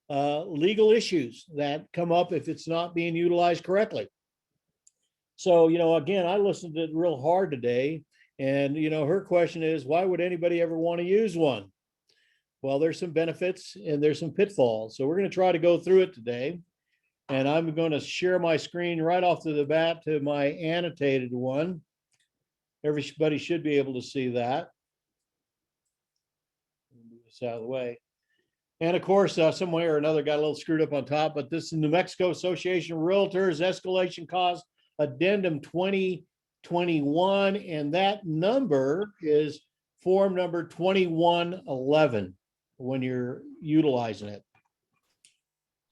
legal issues that come up if it's not being utilized correctly. So, again, I listened to it real hard today. And, her question is, why would anybody ever want to use one? Well, there's some benefits and there's some pitfalls. So we're going to try to go through it today. And I'm going to share my screen right off to the bat to my annotated one. Everybody should be able to see that. Move this out of the way. And of course, some way or another got a little screwed up on top, but this is New Mexico Association of Realtors Escalation Clause Addendum 2021, and that number is form number 2111 when you're utilizing it.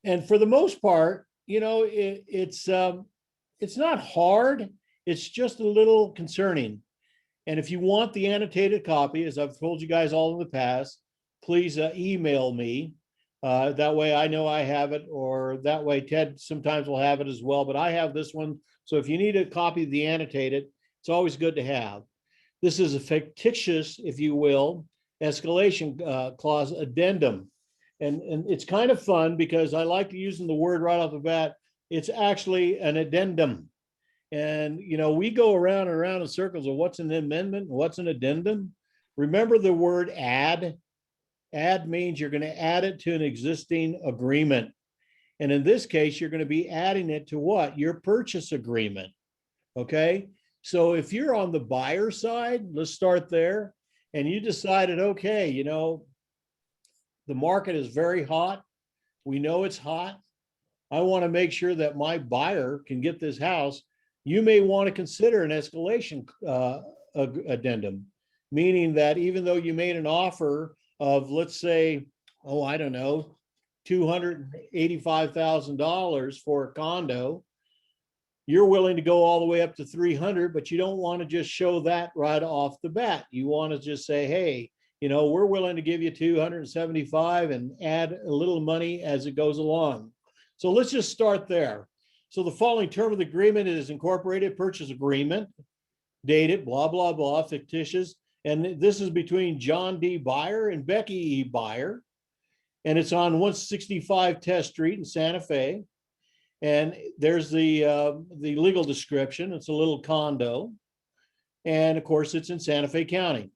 And for the most part, it's not hard. It's just a little concerning. And if you want the annotated copy, as I've told you guys all in the past, please email me. That way I know I have it, or that way Ted sometimes will have it as well. But I have this one. So if you need a copy of the annotated, it's always good to have. This is a fictitious, if you will, escalation clause addendum. And it's kind of fun because I like using the word right off the bat. It's actually an addendum. And, we go around and around in circles of what's an amendment, what's an addendum. Remember the word add? Add means you're going to add it to an existing agreement. And in this case, you're going to be adding it to what? Your purchase agreement. Okay. So if you're on the buyer side, let's start there. And you decided, okay, the market is very hot. We know it's hot. I want to make sure that my buyer can get this house. You may want to consider an escalation addendum, meaning that even though you made an offer of, let's say, I don't know, $285,000 for a condo, you're willing to go all the way up to 300, but you don't want to just show that right off the bat. You want to just say, hey, we're willing to give you 275 and add a little money as it goes along. So let's just start there. So the following term of the agreement is incorporated purchase agreement, dated, blah, blah, blah, fictitious. And this is between John D. Buyer and Becky E. Buyer. And it's on 165 Test Street in Santa Fe. And there's the legal description. It's a little condo. And of course, it's in Santa Fe County.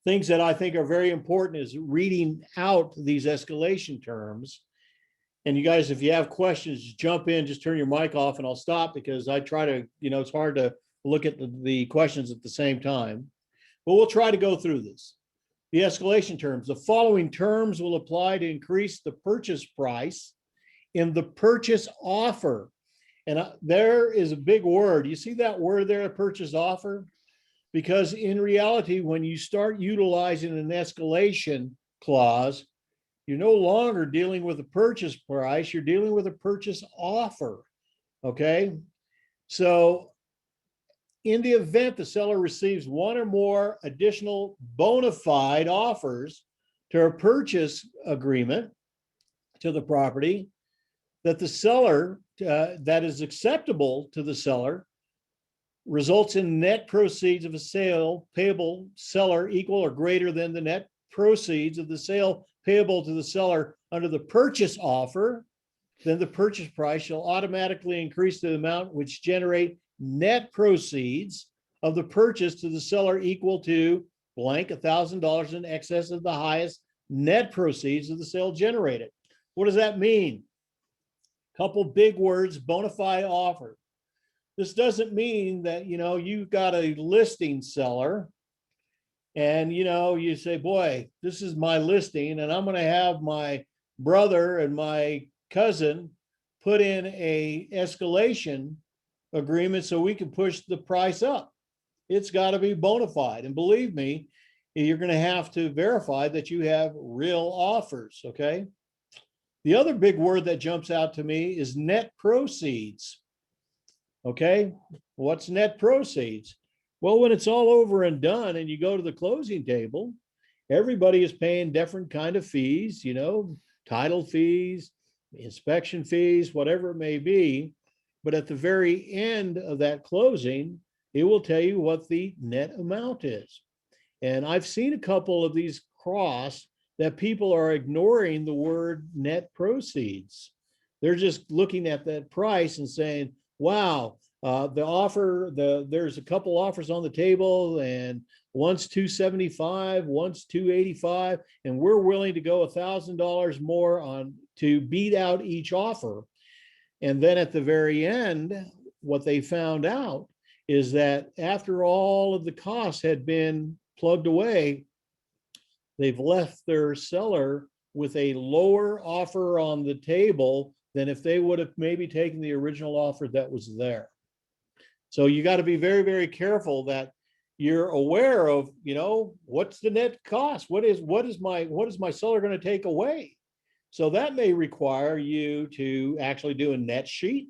Things that I think are very important is reading out these escalation terms. And you guys, if you have questions, jump in, just turn your mic off and I'll stop because I try to, it's hard to look at the questions at the same time. But we'll try to go through this. The escalation terms. The following terms will apply to increase the purchase price in the purchase offer. And there is a big word. You see that word there, purchase offer? Because in reality, when you start utilizing an escalation clause, you're no longer dealing with a purchase price, you're dealing with a purchase offer, okay? So in the event the seller receives one or more additional bona fide offers to a purchase agreement to the property, that the seller, that is acceptable to the seller, results in net proceeds of a sale payable seller equal or greater than the net proceeds of the sale payable to the seller under the purchase offer, then the purchase price shall automatically increase to the amount which generate net proceeds of the purchase to the seller equal to blank $1,000 in excess of the highest net proceeds of the sale generated. What does that mean? Couple big words, bona fide offer. This doesn't mean that, you've got a listing seller and, you say, boy, this is my listing and I'm going to have my brother and my cousin put in a escalation agreement so we can push the price up. It's got to be bona fide. And believe me, you're going to have to verify that you have real offers, okay? The other big word that jumps out to me is net proceeds. Okay, what's net proceeds? Well, when it's all over and done and you go to the closing table, everybody is paying different kind of fees, title fees, inspection fees, whatever it may be. But at the very end of that closing, it will tell you what the net amount is. And I've seen a couple of these cross that people are ignoring the word net proceeds. They're just looking at that price and saying, wow, there's a couple offers on the table, and one's 275, one's 285, and we're willing to go $1,000 more on to beat out each offer. And then at the very end, what they found out is that after all of the costs had been plugged away, they've left their seller with a lower offer on the table than if they would have maybe taken the original offer that was there. So you got to be very, very careful that you're aware of, what's the net cost? What is my seller going to take away? So that may require you to actually do a net sheet.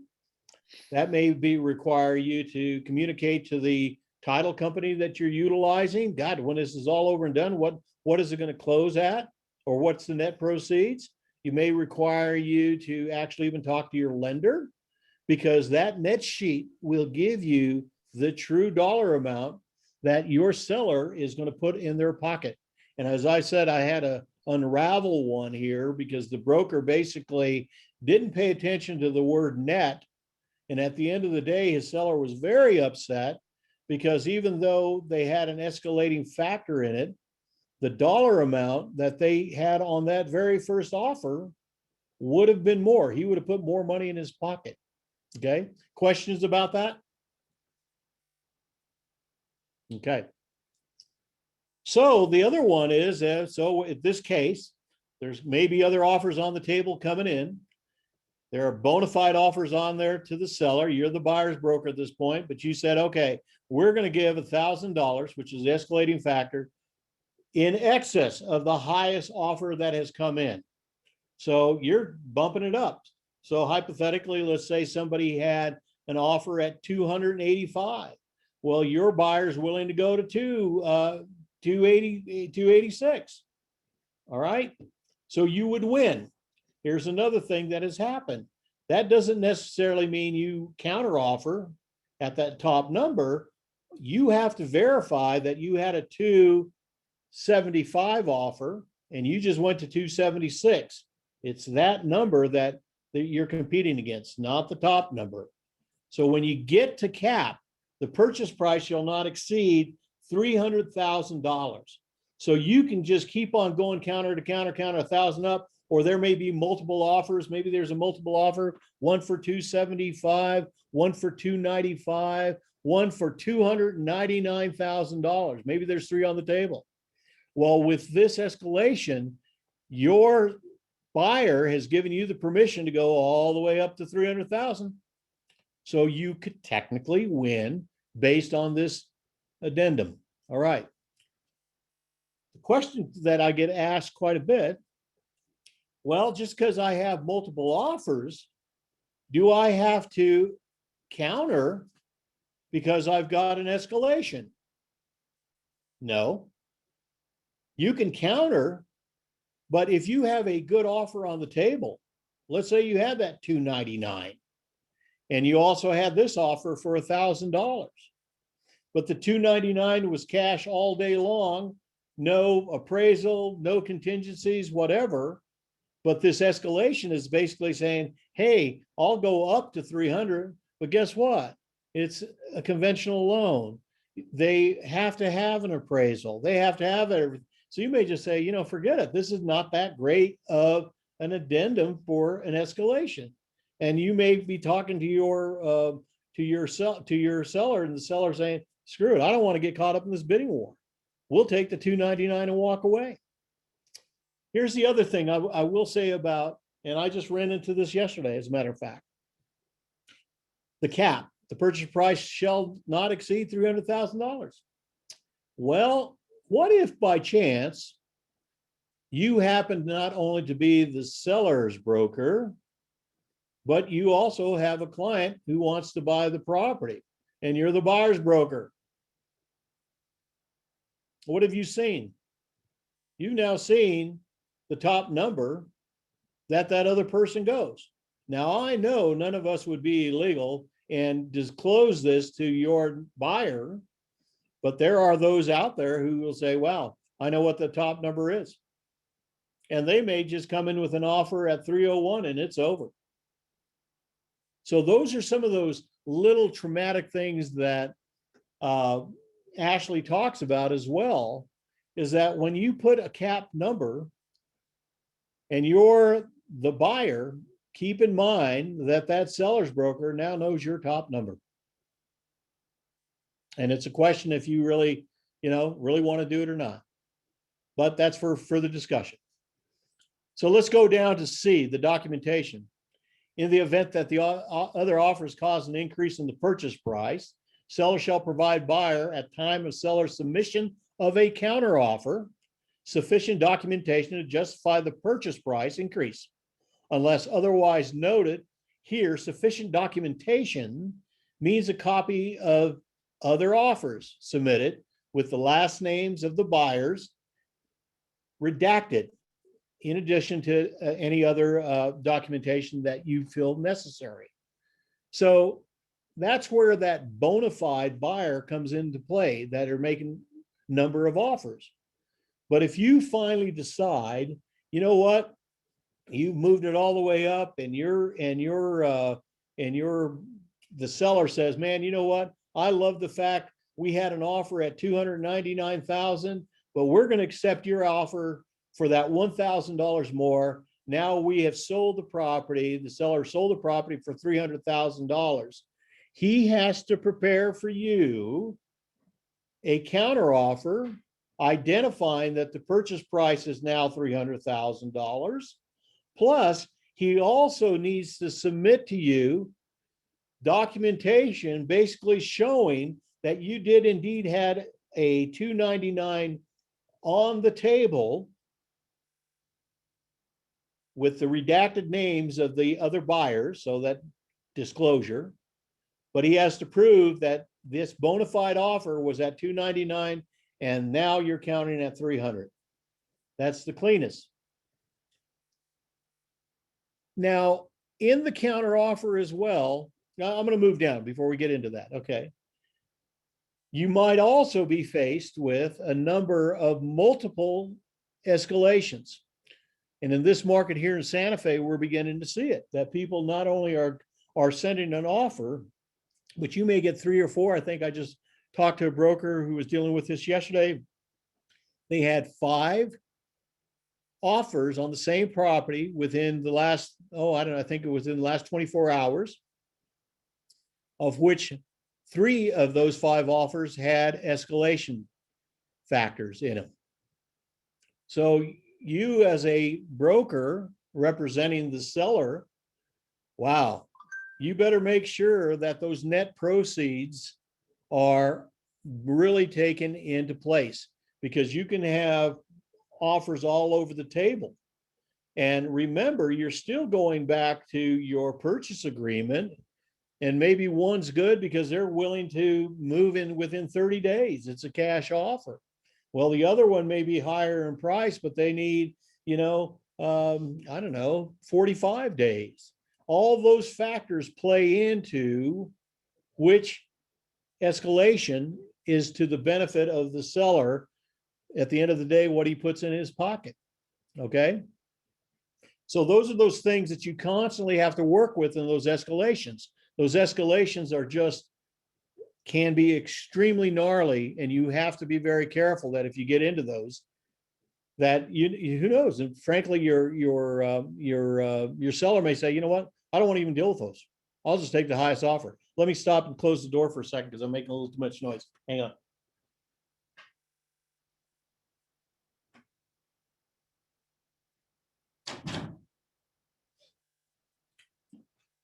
That may require you to communicate to the title company that you're utilizing. God, when this is all over and done, what is it going to close at? Or what's the net proceeds? You may require you to actually even talk to your lender, because that net sheet will give you the true dollar amount that your seller is going to put in their pocket. And as I said, I had to unravel one here because the broker basically didn't pay attention to the word net. And at the end of the day, his seller was very upset because even though they had an escalating factor in it, the dollar amount that they had on that very first offer would have been more. He would have put more money in his pocket. Okay. Questions about that? Okay. So the other one is, so in this case, there's maybe other offers on the table coming in. There are bona fide offers on there to the seller. You're the buyer's broker at this point, but you said, okay, we're going to give $1,000, which is the escalating factor, in excess of the highest offer that has come in. So you're bumping it up. So hypothetically, let's say somebody had an offer at 285. Well, your buyer's willing to go to 286. All right. So you would win. Here's another thing that has happened. That doesn't necessarily mean you counteroffer at that top number. You have to verify that you had a 275 offer and you just went to 276. It's that number that you're competing against, not the top number. So when you get to cap, the purchase price shall not exceed $300,000. So you can just keep on going counter to counter, 1,000 up, or there may be multiple offers. Maybe there's a multiple offer, one for 275, one for 295, one for $299,000. Maybe there's three on the table. Well, with this escalation, your buyer has given you the permission to go all the way up to 300,000. So you could technically win based on this addendum. All right. The question that I get asked quite a bit, well, just because I have multiple offers, do I have to counter because I've got an escalation? No. You can counter, but if you have a good offer on the table, let's say you had that 299 and you also had this offer for $1,000, but the 299 was cash all day long, no appraisal, no contingencies, whatever. But this escalation is basically saying, hey, I'll go up to 300, but guess what? It's a conventional loan. They have to have an appraisal. They have to have everything. So you may just say, forget it. This is not that great of an addendum for an escalation. And you may be talking to your seller, and the seller saying, screw it, I don't want to get caught up in this bidding war. We'll take the 299 and walk away. Here's the other thing I will say about, and I just ran into this yesterday, as a matter of fact. The cap, the purchase price shall not exceed $300,000. Well, what if by chance you happen not only to be the seller's broker, but you also have a client who wants to buy the property and you're the buyer's broker? What have you seen? You've now seen the top number that other person goes. Now, I know none of us would be illegal and disclose this to your buyer, but there are those out there who will say, wow, I know what the top number is. and they may just come in with an offer at 301 and it's over. So those are some of those little traumatic things that Ashley talks about as well, is that when you put a cap number and you're the buyer, keep in mind that that seller's broker now knows your top number. And it's a question if you really, really want to do it or not. But that's for further discussion. So let's go down to C, the documentation. In the event that the other offers cause an increase in the purchase price, seller shall provide buyer at time of seller submission of a counteroffer sufficient documentation to justify the purchase price increase. Unless otherwise noted, here sufficient documentation means a copy of other offers submitted with the last names of the buyers redacted, in addition to any other documentation that you feel necessary. So that's where that bona fide buyer comes into play, that are making a number of offers. But if you finally decide, you know what, you moved it all the way up, and the seller says, man, you know what, I love the fact we had an offer at $299,000, but we're going to accept your offer for that $1,000 more. Now we have sold the property. The seller sold the property for $300,000. He has to prepare for you a counteroffer identifying that the purchase price is now $300,000. Plus, he also needs to submit to you documentation basically showing that you did indeed had a $299 on the table with the redacted names of the other buyers, so that disclosure. But he has to prove that this bona fide offer was at $299 and now you're counting at $300. That's the cleanest. Now, in the counter offer as well, now I'm going to move down before we get into that. Okay. You might also be faced with a number of multiple escalations. And in this market here in Santa Fe, we're beginning to see it, that people not only are sending an offer, but you may get 3 or 4. I think I just talked to a broker who was dealing with this yesterday. They had 5 offers on the same property within the last, I think it was in the last 24 hours, of which 3 of those 5 offers had escalation factors in them. So you as a broker representing the seller, wow, you better make sure that those net proceeds are really taken into place, because you can have offers all over the table. And remember, you're still going back to your purchase agreement, and maybe one's good because they're willing to move in within 30 days. It's a cash offer. Well, the other one may be higher in price, but they need, 45 days. All those factors play into which escalation is to the benefit of the seller at the end of the day, what he puts in his pocket. Okay. So those are those things that you constantly have to work with in those escalations. Those escalations can be extremely gnarly, and you have to be very careful that if you get into those, that who knows? And frankly, your seller may say, you know what? I don't want to even deal with those. I'll just take the highest offer. Let me stop and close the door for a second because I'm making a little too much noise. Hang on.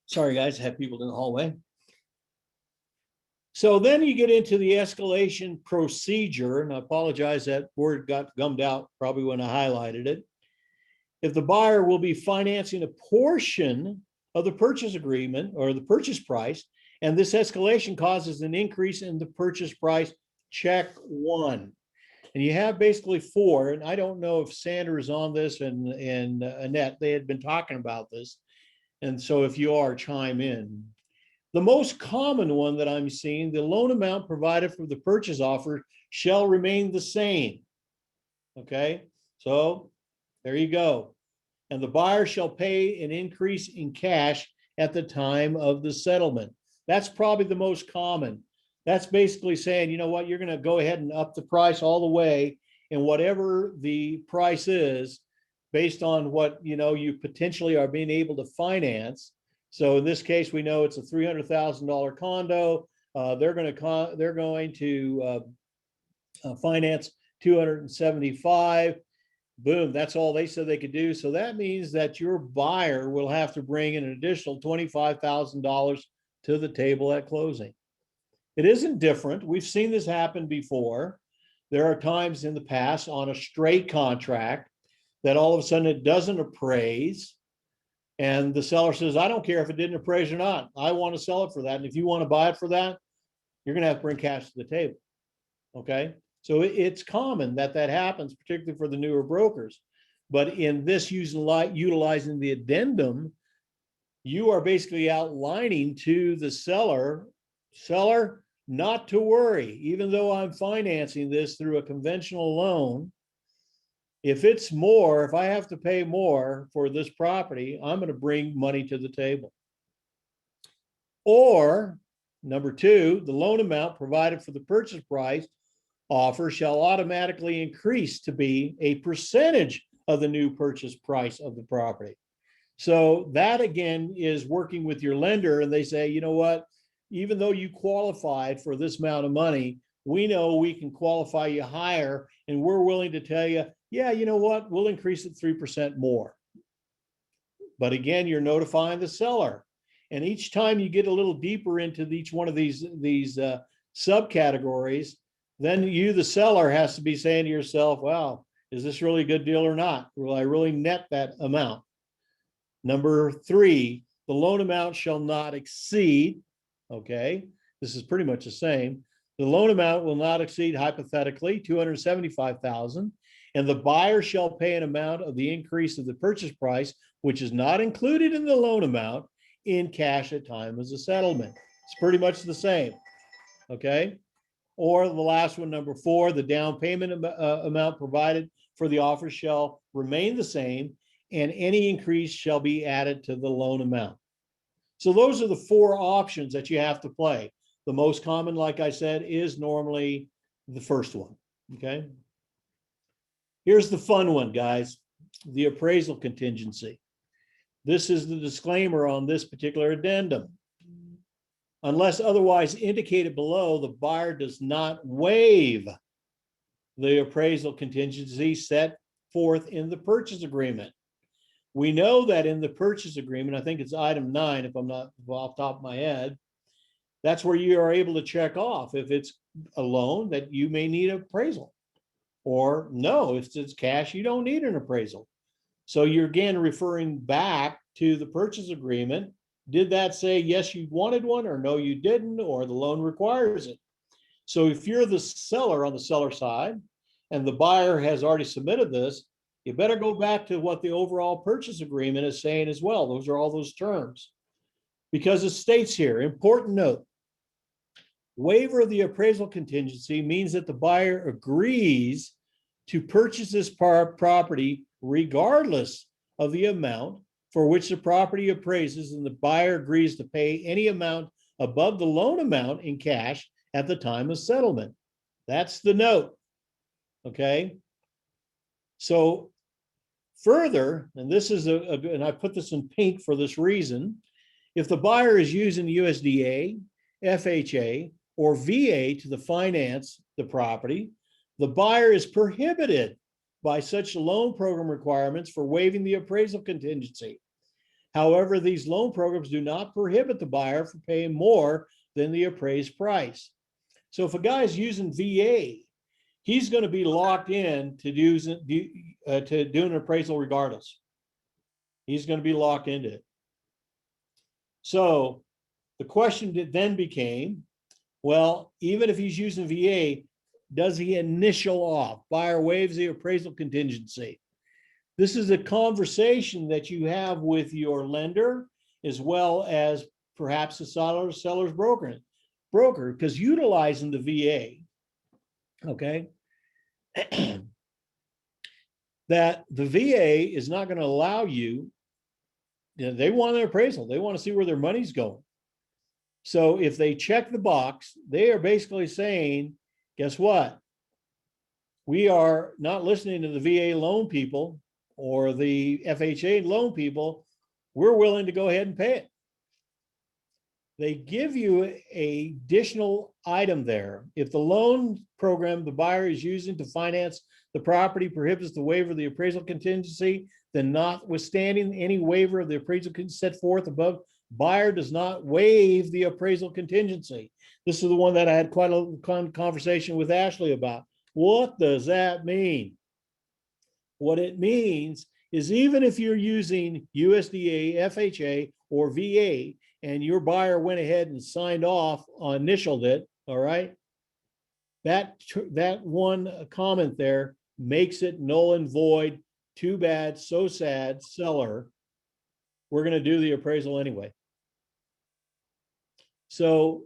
Sorry, guys, I have people in the hallway. So then you get into the escalation procedure, and I apologize, that word got gummed out probably when I highlighted it. If the buyer will be financing a portion of the purchase agreement or the purchase price, and this escalation causes an increase in the purchase price, check 1. And you have basically 4, and I don't know if Sandra is on this and Annette, they had been talking about this. And so if you are, chime in. The most common one that I'm seeing, the loan amount provided for the purchase offer shall remain the same. Okay, so There you go. And the buyer shall pay an increase in cash at the time of the settlement. That's probably the most common. That's basically saying, you know what, you're going to go ahead and up the price all the way, and whatever the price is based on what, you know, you potentially are being able to finance. So in this case, we know it's a $300,000 condo. They're going to finance 275. Boom, that's all they said they could do. So that means that your buyer will have to bring in an additional $25,000 to the table at closing. It isn't different. We've seen this happen before. There are times in the past on a straight contract that all of a sudden it doesn't appraise, and the seller says, I don't care if it didn't appraise or not. I want to sell it for that. And if you want to buy it for that, you're going to have to bring cash to the table. Okay. So it's common that that happens, particularly for the newer brokers. But in this utilizing the addendum, you are basically outlining to the seller, not to worry, even though I'm financing this through a conventional loan, if it's more, if I have to pay more for this property, I'm going to bring money to the table. Or number two, the loan amount provided for the purchase price offer shall automatically increase to be a percentage of the new purchase price of the property. So that again is working with your lender, and they say, you know what, even though you qualified for this amount of money, we know we can qualify you higher, and we're willing to tell you, yeah, you know what, we'll increase it 3% more. But again, you're notifying the seller. And each time you get a little deeper into each one of these subcategories, then you, the seller, has to be saying to yourself, wow, is this really a good deal or not? Will I really net that amount? Number three, the loan amount shall not exceed, okay, this is pretty much the same. The loan amount will not exceed, hypothetically, $275,000, and the buyer shall pay an amount of the increase of the purchase price, which is not included in the loan amount, in cash at time as a settlement. It's pretty much the same, okay? Or the last one, number four, the down payment amount provided for the offer shall remain the same, and any increase shall be added to the loan amount. So those are the four options that you have to play. The most common, like I said, is normally the first one, okay? Here's the fun one, guys, the appraisal contingency. This is the disclaimer on this particular addendum. Unless otherwise indicated below, the buyer does not waive the appraisal contingency set forth in the purchase agreement. We know that in the purchase agreement, I think it's item 9, if I'm not off the top of my head, that's where you are able to check off if it's a loan that you may need an appraisal, or no, if it's cash, you don't need an appraisal. So you're again referring back to the purchase agreement. Did that say, yes, you wanted one, or no, you didn't, or the loan requires it? So if you're the seller on the seller side and the buyer has already submitted this, you better go back to what the overall purchase agreement is saying as well. Those are all those terms. Because it states here, important note, waiver of the appraisal contingency means that the buyer agrees to purchase this property regardless of the amount for which the property appraises, and the buyer agrees to pay any amount above the loan amount in cash at the time of settlement. That's the note, okay? So further, and this is and I put this in pink for this reason, if the buyer is using USDA, FHA, or VA to finance the property, the buyer is prohibited by such loan program requirements for waiving the appraisal contingency. However, these loan programs do not prohibit the buyer from paying more than the appraised price. So if a guy is using VA, he's going to be locked in to do an appraisal regardless. He's going to be locked into it. So the question then became, well, even if he's using VA, does he initial off? Buyer waives the appraisal contingency. This is a conversation that you have with your lender as well as perhaps the seller's broker, because utilizing the VA, okay, that the VA is not going to allow you, they want an appraisal. They want to see where their money's going. So if they check the box, they are basically saying, guess what? We are not listening to the VA loan people or the FHA loan people. We're willing to go ahead and pay it. They give you an additional item there. If the loan program the buyer is using to finance the property prohibits the waiver of the appraisal contingency, then notwithstanding any waiver of the appraisal set forth above, buyer does not waive the appraisal contingency. This is the one that I had quite a conversation with Ashley about. What does that mean? What it means is even if you're using USDA, FHA, or VA, and your buyer went ahead and signed off, initialed it, all right, that one comment there makes it null and void. Too bad, so sad, seller. We're going to do the appraisal anyway. So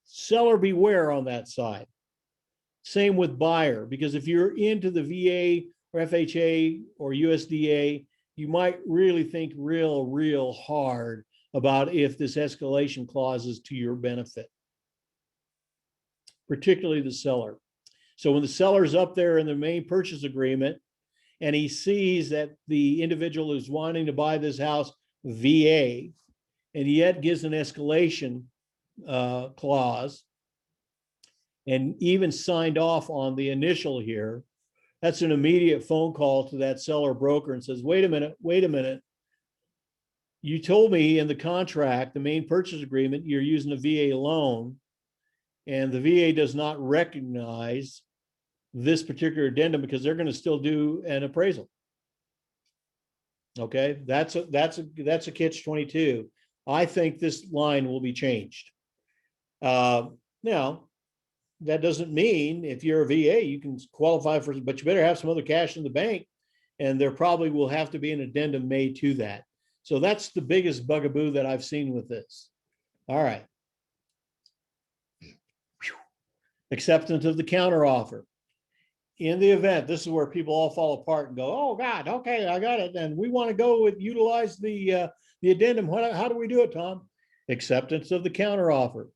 seller beware on that side. Same with buyer, because if you're into the VA or FHA or USDA, you might really think real hard about if this escalation clause is to your benefit, particularly the seller. So when the seller's up there in the main purchase agreement and he sees that the individual is wanting to buy this house VA and yet gives an escalation clause and even signed off on the initial here, that's an immediate phone call to that seller broker and says, wait a minute. You told me in the contract, the main purchase agreement, you're using a VA loan, and the VA does not recognize this particular addendum because they're going to still do an appraisal. Okay, that's a catch-22. I think this line will be changed. Now, that doesn't mean if you're a VA, you can qualify for, but you better have some other cash in the bank, and there probably will have to be an addendum made to that. So that's the biggest bugaboo that I've seen with this. All right. Acceptance of the counteroffer. In the event, this is where people all fall apart and go, oh God, okay, I got it. And we want to go with utilize the addendum. How do we do it, Tom? Acceptance of the counteroffer.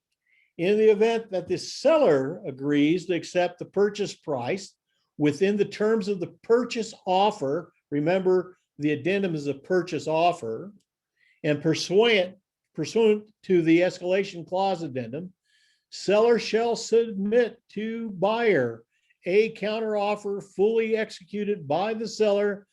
In the event that the seller agrees to accept the purchase price within the terms of the purchase offer, remember the addendum is a purchase offer, and pursuant to the escalation clause addendum, seller shall submit to buyer a counteroffer fully executed by the seller,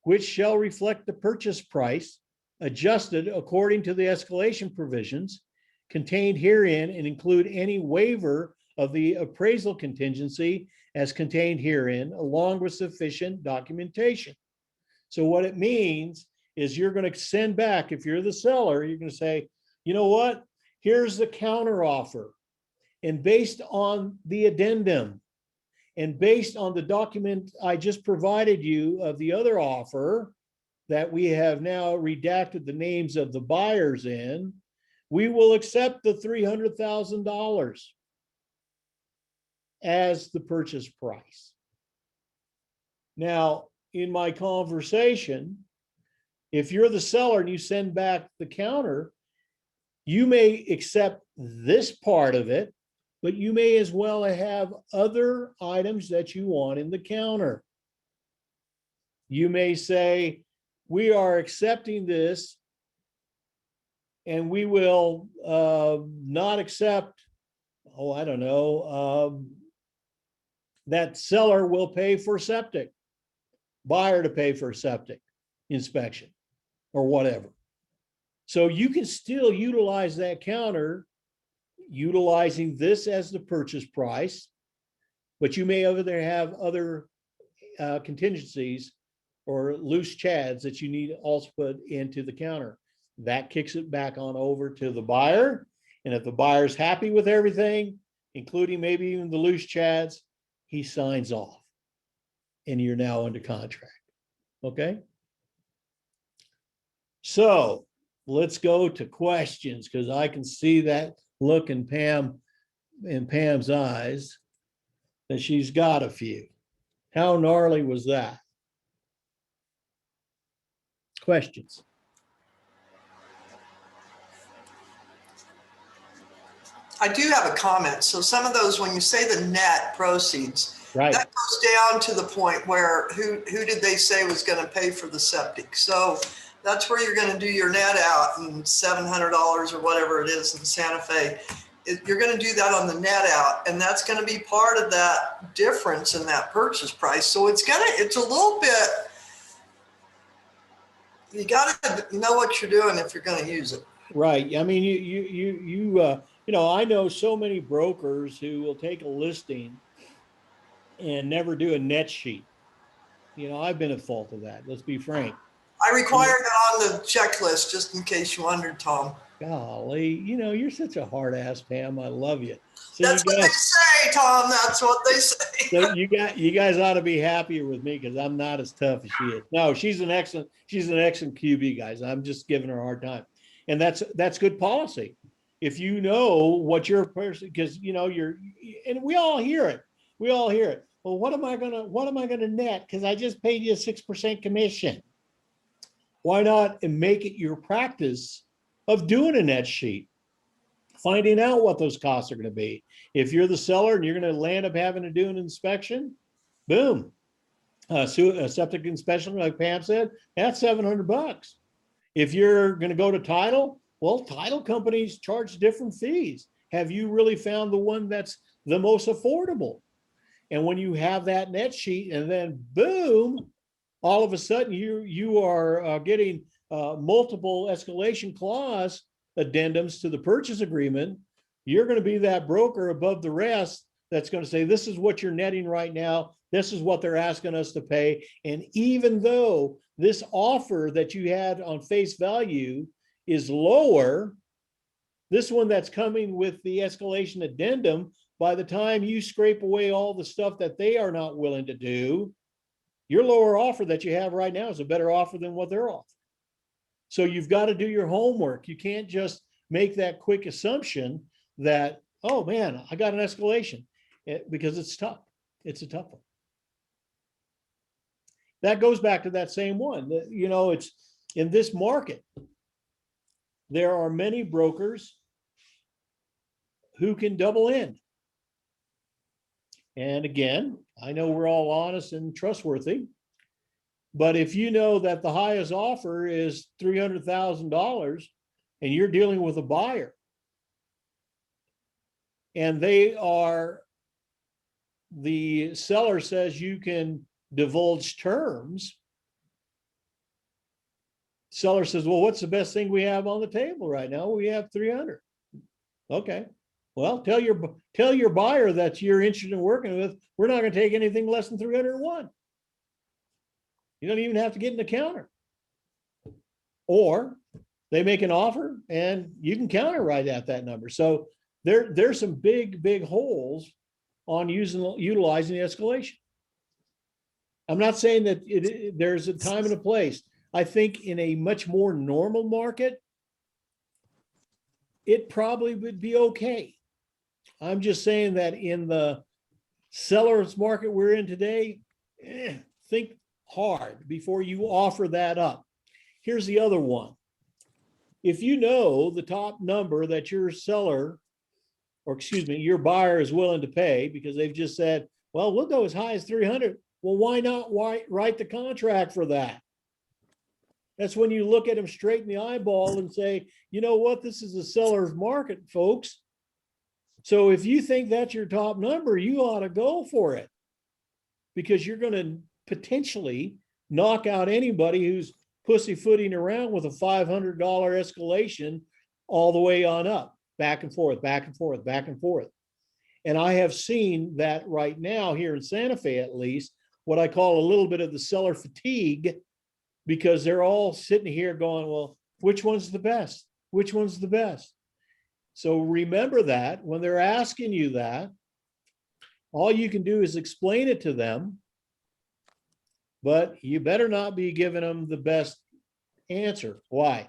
which shall reflect the purchase price adjusted according to the escalation provisions contained herein and include any waiver of the appraisal contingency as contained herein, along with sufficient documentation. So what it means is you're going to send back, if you're the seller, you're going to say, you know what, here's the counteroffer. And based on the addendum and based on the document I just provided you of the other offer that we have now redacted the names of the buyers in, we will accept the $300,000 as the purchase price. Now, in my conversation, if you're the seller and you send back the counter, you may accept this part of it, but you may as well have other items that you want in the counter. You may say, we are accepting this and we will not accept, I don't know, that seller will pay for septic, buyer to pay for septic inspection or whatever. So you can still utilize that counter, utilizing this as the purchase price, but you may over there have other contingencies or loose chads that you need to also put into the counter. That kicks it back on over to the buyer. And if the buyer's happy with everything, including maybe even the loose chads, he signs off and you're now under contract. Okay. So let's go to questions, because I can see that look in Pam's eyes that she's got a few. How gnarly was that? Questions? I do have a comment. So some of those, when you say the net proceeds, Right. that goes down to the point where who did they say was going to pay for the septic? So that's where you're going to do your net out, and $700 or whatever it is in Santa Fe. You're going to do that on the net out, and that's going to be part of that difference in that purchase price. So it's a little bit, you got to know what you're doing if you're going to use it. Right. I mean, I know so many brokers who will take a listing and never do a net sheet. I've been at fault of that. Let's be frank. I required it on the checklist, just in case you wondered, Tom. Golly, you're such a hard ass, Pam. I love you. So that's what they say, Tom. That's what they say. So you guys ought to be happier with me because I'm not as tough as she is. No, she's an excellent QB, guys. I'm just giving her a hard time. And that's good policy. If you know what your person, because and we all hear it. Well, what am I gonna net? Because I just paid you a 6% commission. Why not make it your practice of doing a net sheet, finding out what those costs are going to be. If you're the seller and you're going to land up having to do an inspection, boom, a septic inspection, like Pam said, that's $700. If you're going to go to title, well, title companies charge different fees. Have you really found the one that's the most affordable? And when you have that net sheet, and then boom, all of a sudden you are getting multiple escalation clause addendums to the purchase agreement, you're going to be that broker above the rest that's going to say, this is what you're netting right now. This is what they're asking us to pay. And even though this offer that you had on face value is lower, this one that's coming with the escalation addendum, by the time you scrape away all the stuff that they are not willing to do, your lower offer that you have right now is a better offer than what they're offering. So you've got to do your homework. You can't just make that quick assumption that, oh man, I got an escalation, because it's tough. It's a tough one. That goes back to that same one. It's in this market, there are many brokers who can double in. And again, I know we're all honest and trustworthy, but if you know that the highest offer is $300,000 and you're dealing with a buyer and the seller says you can divulge terms, seller says, well, what's the best thing we have on the table right now? We have 300. Okay. Well, tell your buyer that you're interested in working with, we're not going to take anything less than 301. You don't even have to get in the counter. Or they make an offer and you can counter right at that number. So there's some big holes on utilizing the escalation. I'm not saying that there's a time and a place. I think in a much more normal market, it probably would be okay. I'm just saying that in the seller's market we're in today, think hard before you offer that up. Here's the other one. If you know the top number that your seller, or excuse me, your buyer is willing to pay, because they've just said, well, we'll go as high as 300. Well, why not write the contract for that? That's when you look at them straight in the eyeball and say, you know what, this is a seller's market, folks. So if you think that's your top number, you ought to go for it, because you're going to potentially knock out anybody who's pussyfooting around with a $500 escalation all the way on up, back and forth, back and forth, back and forth. And I have seen that right now here in Santa Fe, at least, what I call a little bit of the seller fatigue, because they're all sitting here going, well, which one's the best? Which one's the best? So remember that when they're asking you that, all you can do is explain it to them, but you better not be giving them the best answer. Why?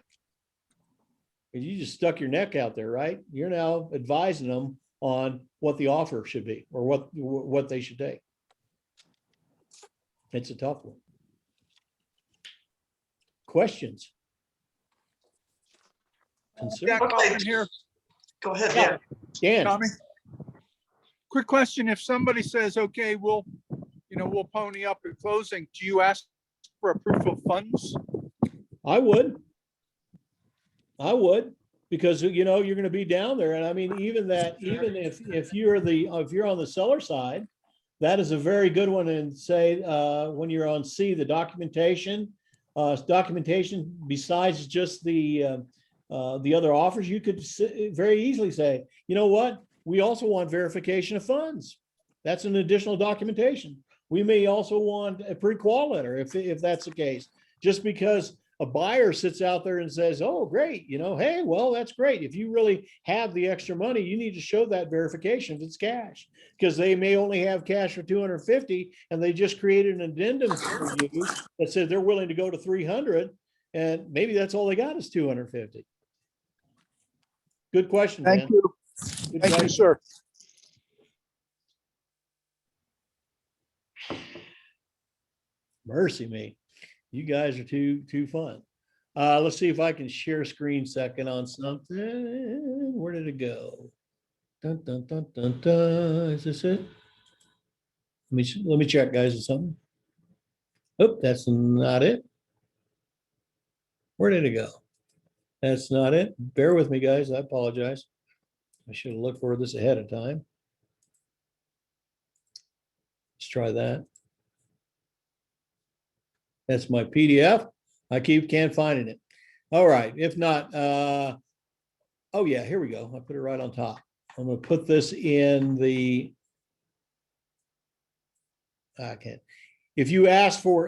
Because you just stuck your neck out there, right? You're now advising them on what the offer should be, or what they should take. It's a tough one. Questions? Concerns? Jack Hoffman here. Go ahead, Yeah. Dan. Dan, Tommy. Quick question. If somebody says, okay, we'll pony up at closing, do you ask for a proof of funds? I would. Because you're going to be down there. And I mean, even if you're on the seller side, that is a very good one. And say, when you're on C, the documentation besides just the other offers, you could very easily say, you know what? We also want verification of funds. That's an additional documentation. We may also want a pre-qual letter if that's the case, just because a buyer sits out there and says, oh, great, hey, well, that's great. If you really have the extra money, you need to show that verification if it's cash, because they may only have cash for 250 and they just created an addendum for you that says they're willing to go to 300, and maybe that's all they got is 250. Good question, Thank man. you. Good Thank you, question. sir. Mercy me. You guys are too fun. Let's see if I can share screen second on something. Where did it go? Dun, dun, dun, dun, dun. Is this it? Let me check, guys, or something. Oh, that's not it. Where did it go? That's not it. Bear with me, guys. I apologize. I should have looked for this ahead of time. Let's try that. That's my PDF. I can't finding it. All right. If not, oh yeah, here we go. I put it right on top. I'm going to put this in the, I can't. If you ask for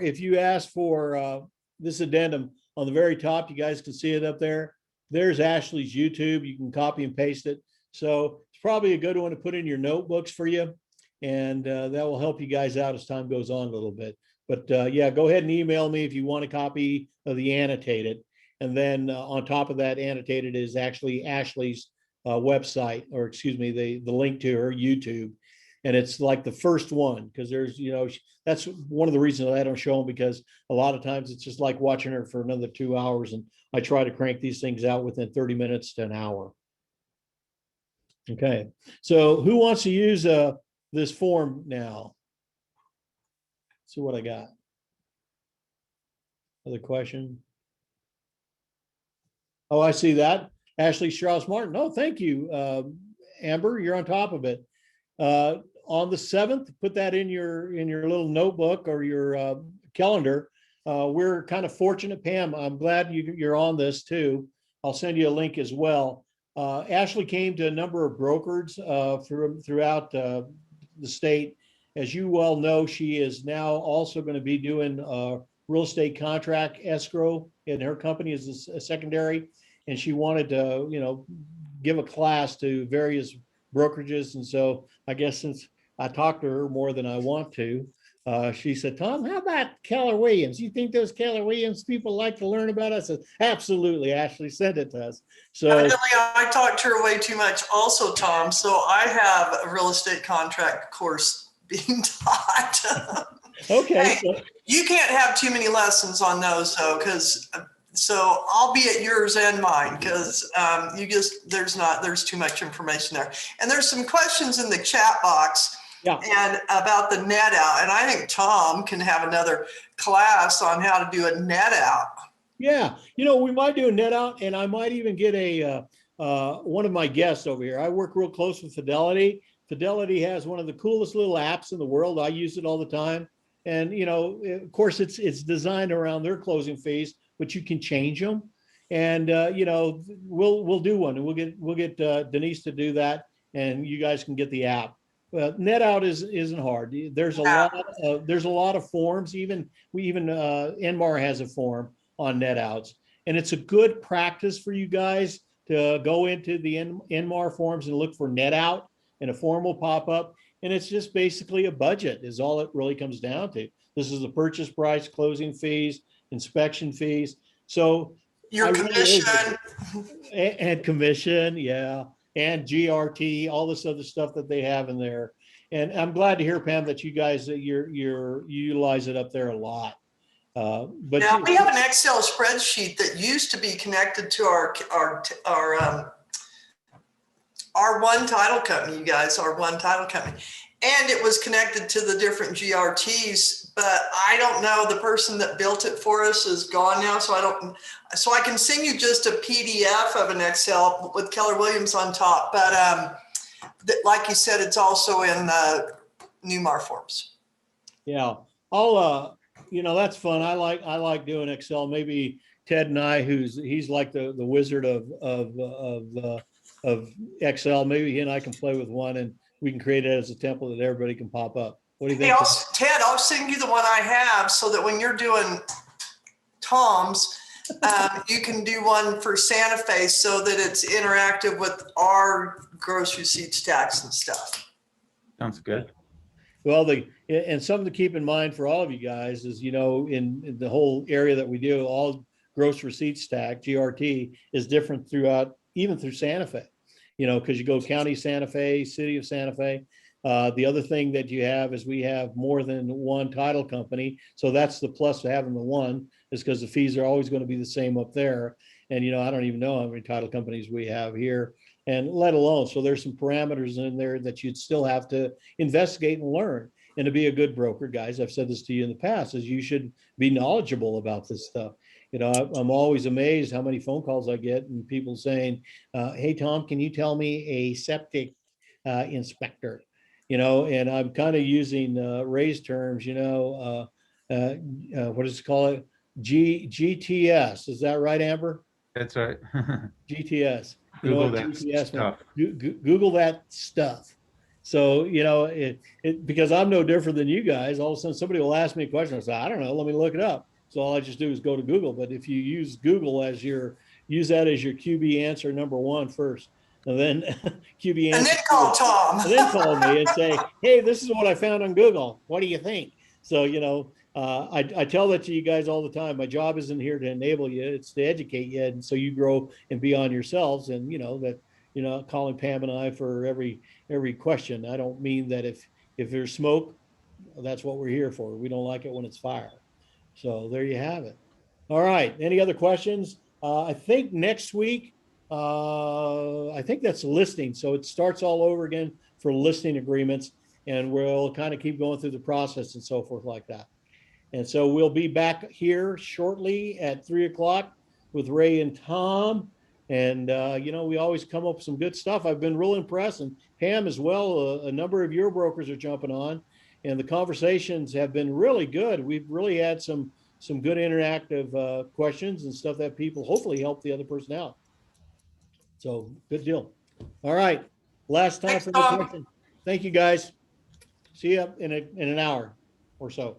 this addendum on the very top, you guys can see it up there. There's Ashley's YouTube. You can copy and paste it. So it's probably a good one to put in your notebooks for you. And that will help you guys out as time goes on a little bit. But yeah, go ahead and email me if you want a copy of the annotated. And then on top of that annotated is actually Ashley's website, or excuse me, the link to her YouTube. And it's like the first one, because there's, that's one of the reasons I don't show them, because a lot of times it's just like watching her for another 2 hours. And I try to crank these things out within 30 minutes to an hour. Okay, so who wants to use this form now? See what I got. Other question? Oh, I see that. Ashley Strauss Martin. Oh, thank you, Amber. You're on top of it. On the 7th, put that in your little notebook or your calendar. We're kind of fortunate, Pam. I'm glad you're on this too. I'll send you a link as well. Ashley came to a number of brokers throughout the state. As you well know, she is now also going to be doing real estate contract escrow, and her company is a secondary. And she wanted to, give a class to various brokerages. And so I guess since I talked to her more than I want to, she said, Tom, how about Keller Williams? You think those Keller Williams people like to learn about us? I said, absolutely. Ashley sent it to us. So Evidently, I talked to her way too much also, Tom. So I have a real estate contract course being taught. okay. Hey, you can't have too many lessons on those though, so I'll be at yours and mine, because there's too much information there. And there's some questions in the chat box. Yeah. And about the net out. And I think Tom can have another class on how to do a net out. Yeah. We might do a net out, and I might even get one of my guests over here. I work real close with Fidelity. Fidelity has one of the coolest little apps in the world. I use it all the time. And, of course, it's designed around their closing fees, but you can change them. And, we'll do one, and we'll get Denise to do that, and you guys can get the app. Net out isn't hard. There's a lot of forms. Even NMAR has a form on net outs, and it's a good practice for you guys to go into the NMAR forms and look for net out, and a form will pop up. And it's just basically a budget is all it really comes down to. This is the purchase price, closing fees, inspection fees. So your commission and commission, yeah, and GRT, all this other stuff that they have in there. And I'm glad to hear, Pam, that you guys, that you utilize it up there a lot. But Now, we have an Excel spreadsheet that used to be connected to our one title company, you guys, our one title company. And it was connected to the different GRTs, but I don't know, the person that built it for us is gone now. So I can send you just a PDF of an Excel with Keller Williams on top. But like you said, it's also in Newmar forms. yeah, I'll, that's fun. I like doing Excel. Maybe Ted and I, he's like the wizard of Excel. Maybe he and I can play with one and we can create it as a template that everybody can pop up. What do you think? Ted, I'll send you the one I have so that when you're doing Tom's, you can do one for Santa Fe so that it's interactive with our gross receipts, tax and stuff. Sounds good. Well, and something to keep in mind for all of you guys is, in the whole area that we do, all gross receipts tax, GRT, is different throughout, even through Santa Fe, because you go county Santa Fe, city of Santa Fe. The other thing that you have is we have more than one title company. So that's the plus of having the one, is because the fees are always going to be the same up there. And, I don't even know how many title companies we have here, and let alone, so there's some parameters in there that you'd still have to investigate and learn. And to be a good broker, guys, I've said this to you in the past, is you should be knowledgeable about this stuff. I'm always amazed how many phone calls I get and people saying, hey, Tom, can you tell me a septic inspector? And I'm kind of using Ray's terms, what does it call it? GTS. Is that right, Amber? That's right. GTS. Google that GPS, stuff. Google that stuff. So, because I'm no different than you guys, all of a sudden somebody will ask me a question. I say, I don't know, let me look it up. So all I just do is go to Google. But if you use Google use that as your QB answer number one first, and then QB answer. And then call Tom. And then call me and say, hey, this is what I found on Google. What do you think? So, I tell that to you guys all the time. My job isn't here to enable you, it's to educate you, and so you grow and be on yourselves. And calling Pam and I for every question. I don't mean that if there's smoke, that's what we're here for. We don't like it when it's fire. So there you have it. All right. Any other questions? I think next week, I think that's listing. So it starts all over again for listing agreements, and we'll kind of keep going through the process and so forth like that. And so we'll be back here shortly at 3:00 with Ray and Tom. And, we always come up with some good stuff. I've been real impressed, and Pam as well. A number of your brokers are jumping on, and the conversations have been really good. We've really had some good interactive questions and stuff that people hopefully help the other person out. So good deal. All right. Last time for the question. Thank you, guys. See you in an hour or so.